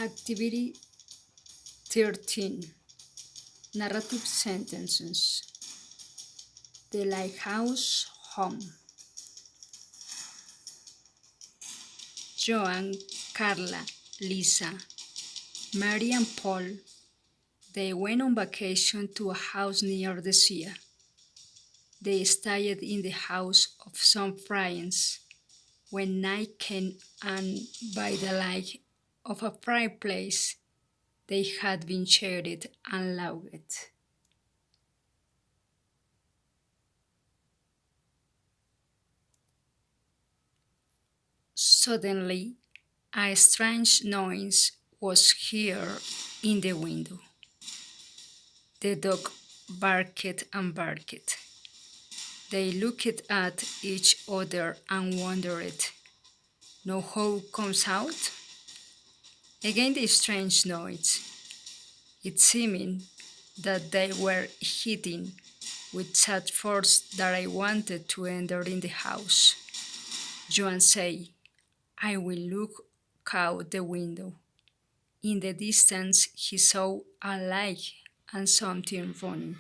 Activity 13. Narrative sentences. The Lighthouse Home. Joan, Carla, Lisa, Mary and Paul. They went on vacation to a house near the sea. They stayed in the house of some friends. When night came and by the light of a fireplace, they had been shared and loved. Suddenly, a strange noise was heard in the window. The dog barked and barked. They looked at each other and wondered, "No how comes out?" Again the strange noise. It seemed that they were hitting with such force that I wanted to enter in the house. Joan said, "I will look out the window." In the distance, he saw a light and something running.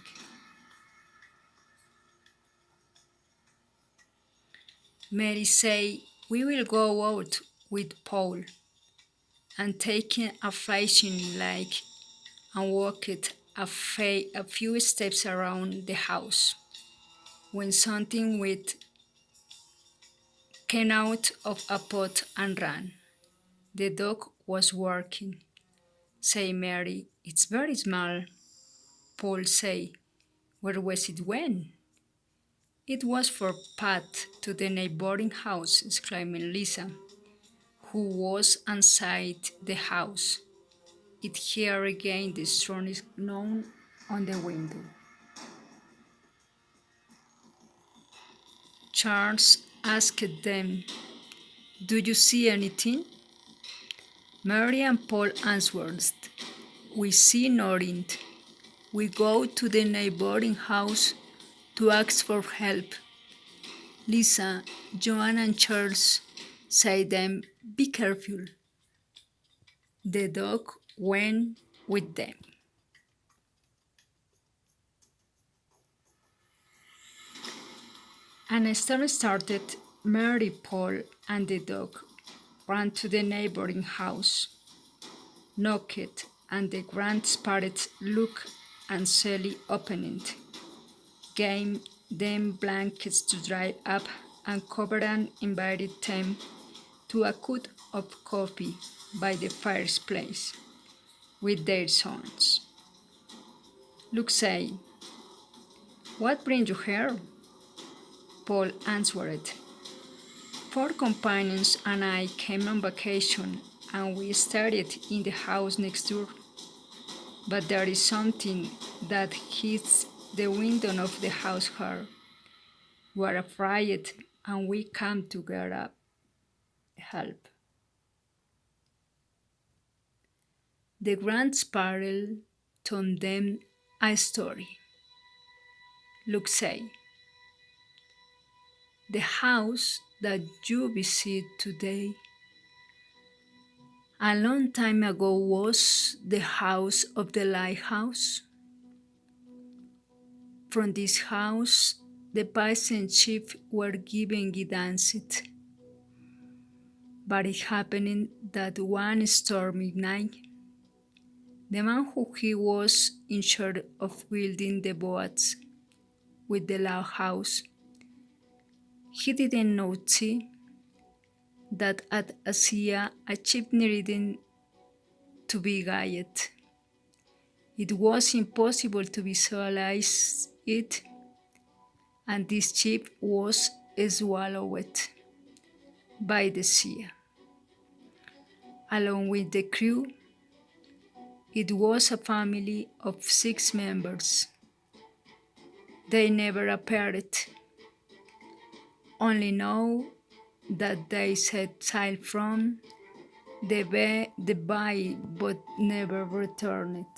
Mary said, "We will go out with Paul," and taking a flashing light and walked a few steps around the house. When something wet came out of a pot and ran. The dog was working. Say Mary, "It's very small." Paul say, "Where was it when?" "It was for Pat to the neighboring house," exclaimed Lisa, who was inside the house. It here again the strongest known on the window. Charles asked them, "Do you see anything?" Mary and Paul answered, "We see nothing. We go to the neighboring house to ask for help." Lisa, Joan, and Charles say them, "Be careful." The dog went with them. And a storm started. Mary, Paul, and the dog ran to the neighboring house, knocked, and the grandparents looked and Sally opened it, gave them blankets to dry up, and covered and invited them to a cup of coffee by the fireplace with their sons. Luke said, "What brings you here?" Paul answered, "Four companions and I came on vacation and we started in the house next door. But there is something that hits the window of the house here. We're afraid and we come to get up help." The grandparents told them a story. Luke said, "The house that you visit today a long time ago was the house of the lighthouse. From this house, the peasant chief were given guidance. But it happened that one stormy night, the man who he was in charge of building the boats with the lighthouse, he didn't notice that at Asia a ship needed to be guided. It was impossible to visualize it, and this ship was swallowed by the sea. Along with the crew, it was a family of 6 members. They never appeared, only know that they set sail from the bay but never returned.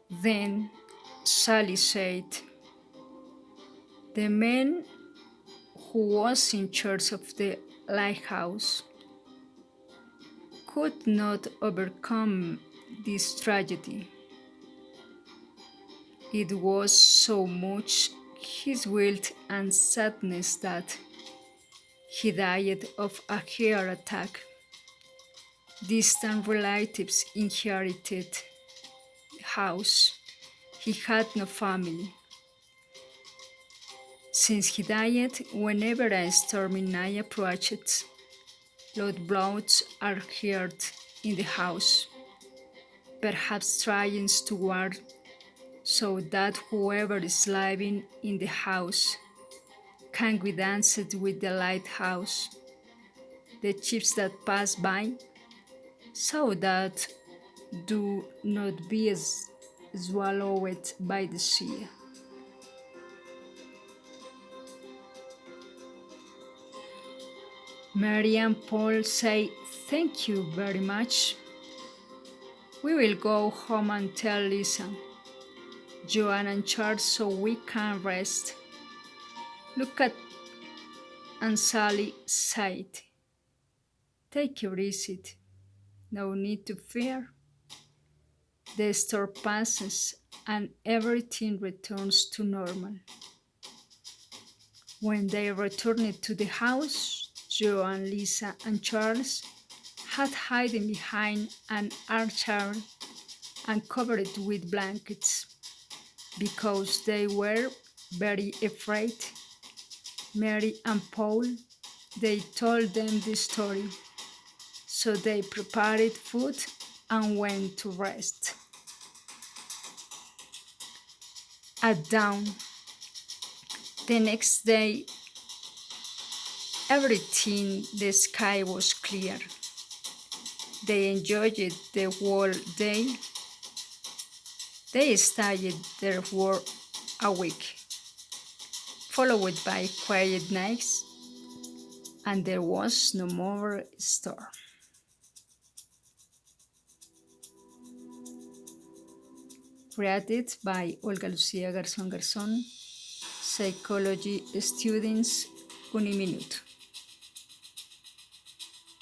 Then Sally said, "The men who was in charge of the lighthouse, could not overcome this tragedy. It was so much his guilt and sadness that he died of a heart attack. Distant relatives inherited the house. He had no family. Since he died, whenever a stormy night approaches, loud blows are heard in the house, perhaps trying to warn so that whoever is living in the house can be danced with the lighthouse, the ships that pass by, so that do not be swallowed by the sea. Mary and Paul say thank you very much. We will go home and tell Lisa, Joanne and Charles so we can rest. Look at and Sally said, take your easy, no need to fear. The storm passes and everything returns to normal. When they returned to the house, Joanne, Lisa, and Charles had hidden behind an armchair and covered it with blankets because they were very afraid. Mary and Paul, they told them the story, so they prepared food and went to rest. At dawn, the next day, the sky was clear. They enjoyed it the whole day. They stayed there for a week, followed by quiet nights, and there was no more storm. Created by Olga Lucía Garzón Garzón, Psychology Students, Uniminuto.